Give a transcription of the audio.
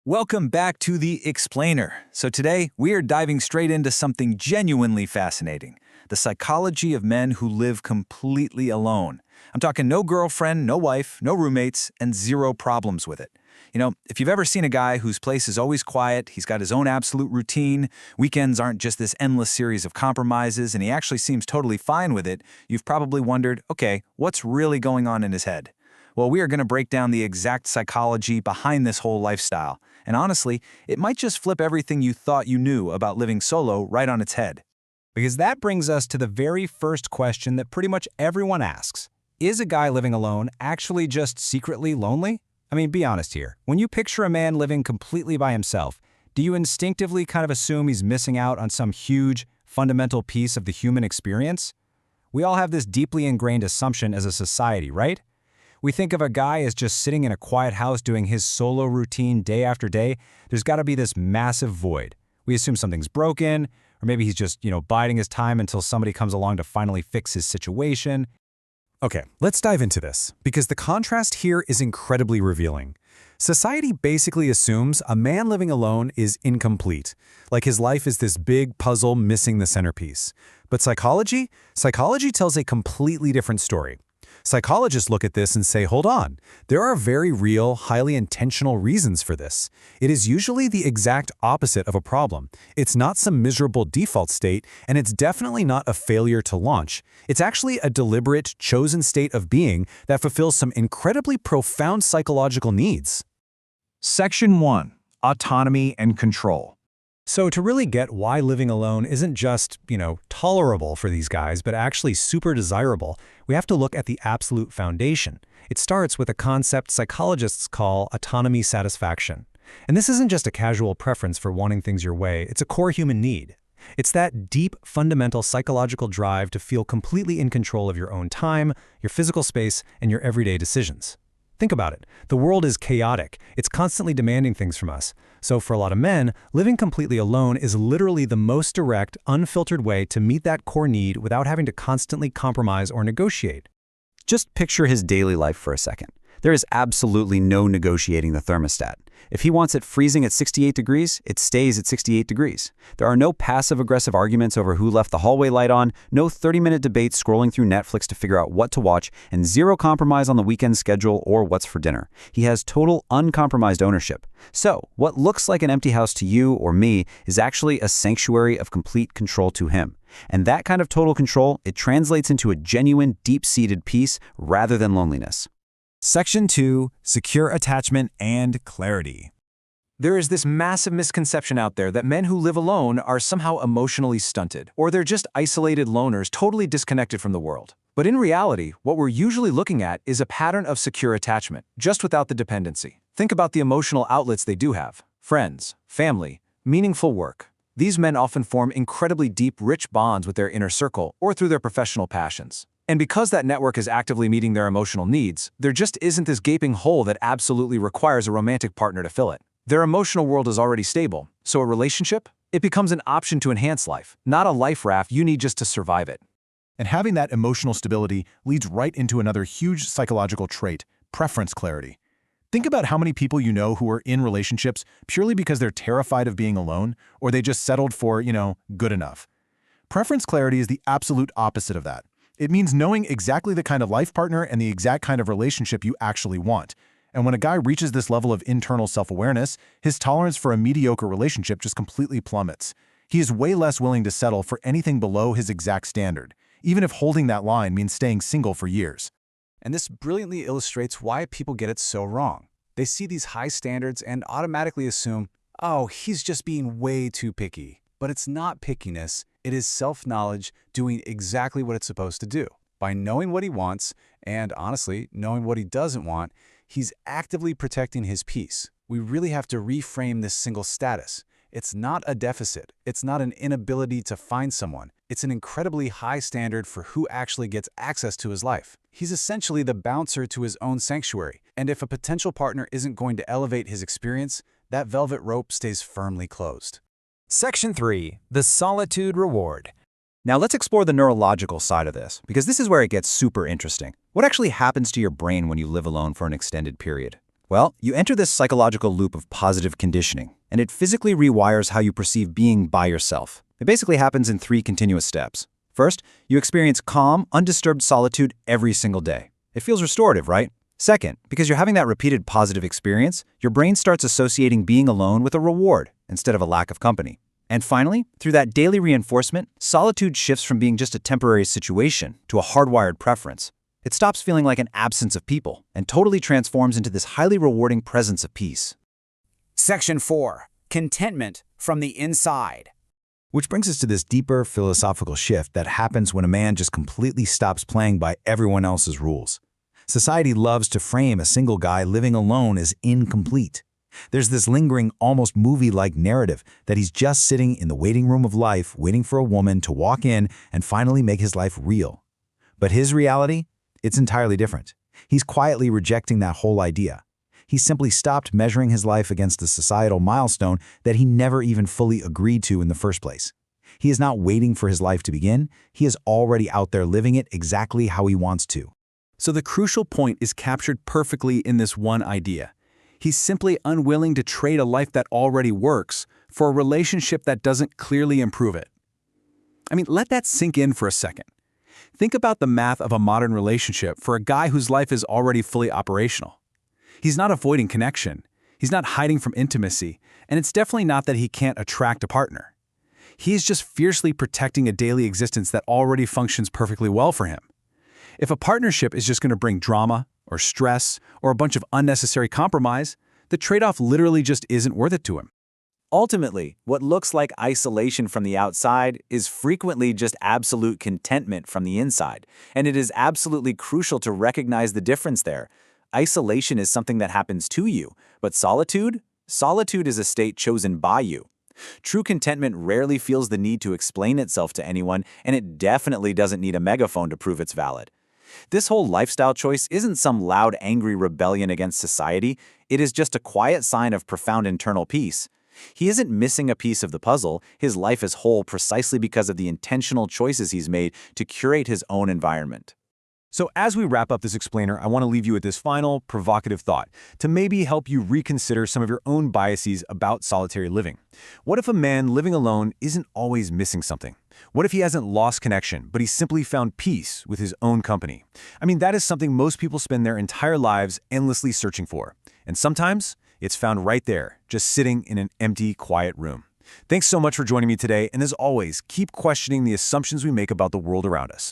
Welcome back to The Explainer. So today, we are diving straight into something genuinely fascinating, the psychology of men who live completely alone. I'm talking no girlfriend, no wife, no roommates, and zero problems with it. If you've ever seen a guy whose place is always quiet, he's got his own absolute routine, weekends aren't just this endless series of compromises, and he actually seems totally fine with it, you've probably wondered, okay, what's really going on in his head? Well, we are going to break down the exact psychology behind this whole lifestyle. And honestly, it might just flip everything you thought you knew about living solo right on its head. Because that brings us to the very first question that pretty much everyone asks. Is a guy living alone actually just secretly lonely? I mean, be honest here. When you picture a man living completely by himself, do you instinctively kind of assume he's missing out on some huge, fundamental piece of the human experience? We all have this deeply ingrained assumption as a society, right? We think of a guy as just sitting in a quiet house doing his solo routine day after day. There's got to be this massive void. We assume something's broken, or maybe he's just, biding his time until somebody comes along to finally fix his situation. Okay, let's dive into this, because the contrast here is incredibly revealing. Society basically assumes a man living alone is incomplete, like his life is this big puzzle missing the centerpiece. But psychology tells a completely different story. Psychologists look at this and say, hold on, there are very real, highly intentional reasons for this. It is usually the exact opposite of a problem. It's not some miserable default state, and it's definitely not a failure to launch. It's actually a deliberate, chosen state of being that fulfills some incredibly profound psychological needs. Section 1. Autonomy and Control. So to really get why living alone isn't just, tolerable for these guys, but actually super desirable, we have to look at the absolute foundation. It starts with a concept psychologists call autonomy satisfaction. And this isn't just a casual preference for wanting things your way, it's a core human need. It's that deep, fundamental psychological drive to feel completely in control of your own time, your physical space, and your everyday decisions. Think about it. The world is chaotic. It's constantly demanding things from us. So for a lot of men, living completely alone is literally the most direct, unfiltered way to meet that core need without having to constantly compromise or negotiate. Just picture his daily life for a second. There is absolutely no negotiating the thermostat. If he wants it freezing at 68 degrees, it stays at 68 degrees. There are no passive-aggressive arguments over who left the hallway light on, no 30-minute debates scrolling through Netflix to figure out what to watch, and zero compromise on the weekend schedule or what's for dinner. He has total, uncompromised ownership. So, what looks like an empty house to you or me is actually a sanctuary of complete control to him. And that kind of total control, it translates into a genuine, deep-seated peace rather than loneliness. Section 2. Secure Attachment and Clarity. There is this massive misconception out there that men who live alone are somehow emotionally stunted, or they're just isolated loners totally disconnected from the world. But in reality, what we're usually looking at is a pattern of secure attachment, just without the dependency. Think about the emotional outlets they do have: friends, family, meaningful work. These men often form incredibly deep, rich bonds with their inner circle or through their professional passions. And because that network is actively meeting their emotional needs, there just isn't this gaping hole that absolutely requires a romantic partner to fill it. Their emotional world is already stable, so a relationship? It becomes an option to enhance life, not a life raft you need just to survive it. And having that emotional stability leads right into another huge psychological trait: preference clarity. Think about how many people you know who are in relationships purely because they're terrified of being alone, or they just settled for, good enough. Preference clarity is the absolute opposite of that. It means knowing exactly the kind of life partner and the exact kind of relationship you actually want. And when a guy reaches this level of internal self-awareness, his tolerance for a mediocre relationship just completely plummets. He is way less willing to settle for anything below his exact standard, even if holding that line means staying single for years. And this brilliantly illustrates why people get it so wrong. They see these high standards and automatically assume, oh, he's just being way too picky. But it's not pickiness, it is self-knowledge doing exactly what it's supposed to do. By knowing what he wants, and honestly, knowing what he doesn't want, he's actively protecting his peace. We really have to reframe this single status. It's not a deficit. It's not an inability to find someone. It's an incredibly high standard for who actually gets access to his life. He's essentially the bouncer to his own sanctuary, and if a potential partner isn't going to elevate his experience, that velvet rope stays firmly closed. Section 3. The Solitude Reward. Now let's explore the neurological side of this, because this is where it gets super interesting. What actually happens to your brain when you live alone for an extended period? Well, you enter this psychological loop of positive conditioning, and it physically rewires how you perceive being by yourself. It basically happens in 3 continuous steps. First, you experience calm, undisturbed solitude every single day. It feels restorative, right? Second, because you're having that repeated positive experience, your brain starts associating being alone with a reward instead of a lack of company. And finally, through that daily reinforcement, solitude shifts from being just a temporary situation to a hardwired preference. It stops feeling like an absence of people and totally transforms into this highly rewarding presence of peace. Section 4. Contentment from the inside. Which brings us to this deeper philosophical shift that happens when a man just completely stops playing by everyone else's rules. Society loves to frame a single guy living alone as incomplete. There's this lingering, almost movie-like narrative that he's just sitting in the waiting room of life, waiting for a woman to walk in and finally make his life real. But his reality? It's entirely different. He's quietly rejecting that whole idea. He simply stopped measuring his life against a societal milestone that he never even fully agreed to in the first place. He is not waiting for his life to begin. He is already out there living it exactly how he wants to. So the crucial point is captured perfectly in this one idea. He's simply unwilling to trade a life that already works for a relationship that doesn't clearly improve it. I mean, let that sink in for a second. Think about the math of a modern relationship for a guy whose life is already fully operational. He's not avoiding connection. He's not hiding from intimacy. And it's definitely not that he can't attract a partner. He is just fiercely protecting a daily existence that already functions perfectly well for him. If a partnership is just going to bring drama or stress or a bunch of unnecessary compromise, the trade-off literally just isn't worth it to him. Ultimately, what looks like isolation from the outside is frequently just absolute contentment from the inside, and it is absolutely crucial to recognize the difference there. Isolation is something that happens to you, but solitude? Solitude is a state chosen by you. True contentment rarely feels the need to explain itself to anyone, and it definitely doesn't need a megaphone to prove it's valid. This whole lifestyle choice isn't some loud, angry rebellion against society. It is just a quiet sign of profound internal peace. He isn't missing a piece of the puzzle. His life is whole precisely because of the intentional choices he's made to curate his own environment. So as we wrap up this explainer, I want to leave you with this final, provocative thought to maybe help you reconsider some of your own biases about solitary living. What if a man living alone isn't always missing something? What if he hasn't lost connection, but he's simply found peace with his own company? I mean, that is something most people spend their entire lives endlessly searching for. And sometimes it's found right there, just sitting in an empty, quiet room. Thanks so much for joining me today, and as always, keep questioning the assumptions we make about the world around us.